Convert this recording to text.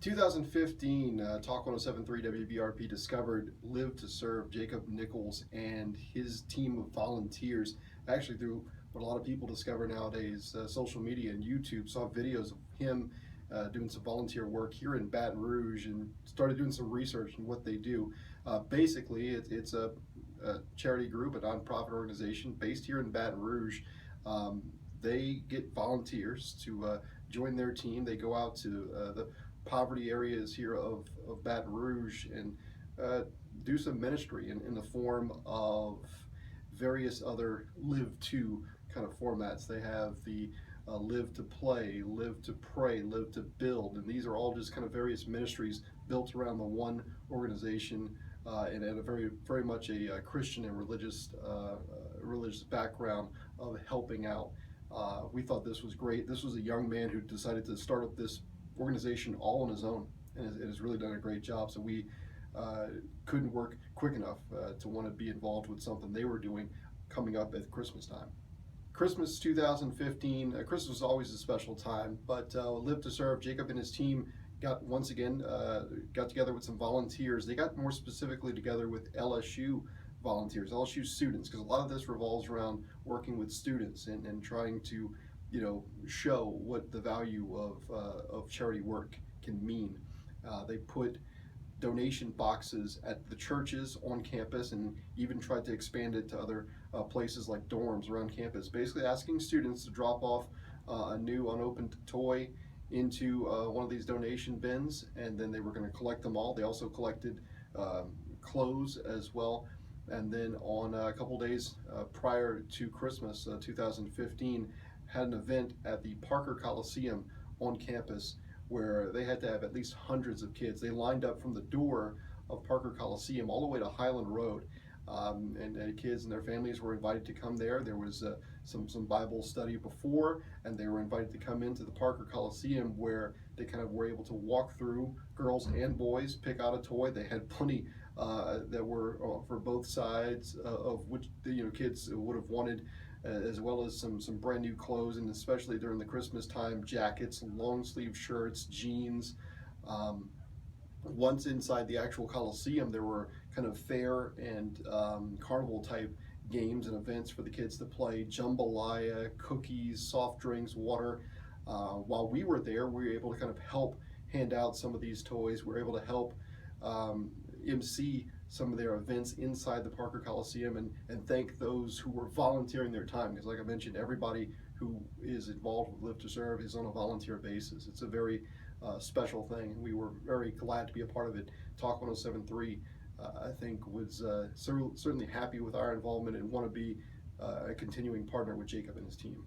2015, Talk 1073 WBRP discovered Live to Serve Jacob Nichols and his team of volunteers. Actually, through what a lot of people discover nowadays, social media and YouTube, saw videos of him doing some volunteer work here in Baton Rouge and started doing some research on what they do. Basically, it's a charity group, a nonprofit organization based here in Baton Rouge. They get volunteers to join their team. They go out to the poverty areas here of Baton Rouge and do some ministry in the form of various other live to kind of formats. They have the live to play, live to pray, live to build, and these are all just kind of various ministries built around the one organization and a very much a Christian and religious background of helping out. We thought this was great. This was a young man who decided to start up this organization all on his own and has really done a great job. So we couldn't work quick enough to want to be involved with something they were doing coming up at Christmas time. Christmas 2015, Christmas was always a special time, but Live to Serve, Jacob and his team got together with some volunteers. They got more specifically together with LSU volunteers, LSU students, because a lot of this revolves around working with students and trying to, show what the value of charity work can mean. They put donation boxes at the churches on campus and even tried to expand it to other places like dorms around campus, basically asking students to drop off a new unopened toy into one of these donation bins, and then they were going to collect them all. They also collected clothes as well. And then on a couple days prior to Christmas 2015, had an event at the Parker Coliseum on campus where they had to have at least hundreds of kids. They lined up from the door of Parker Coliseum all the way to Highland Road. And kids and their families were invited to come there. There was some Bible study before, and they were invited to come into the Parker Coliseum where they kind of were able to walk through, girls and boys, pick out a toy. They had plenty that were for both sides of which kids would have wanted, as well as some brand new clothes, and especially during the Christmas time, jackets, long sleeve shirts, jeans. Once inside the actual Coliseum, there were kind of fair and carnival type games and events for the kids to play, jambalaya, cookies, soft drinks, water. While we were there, we were able to kind of help hand out some of these toys. We were able to help MC some of their events inside the Parker Coliseum and thank those who were volunteering their time, because like I mentioned, everybody who is involved with Live to Serve is on a volunteer basis. It's a very special thing, and we were very glad to be a part of it. Talk 1073, I think, was certainly happy with our involvement and want to be a continuing partner with Jacob and his team.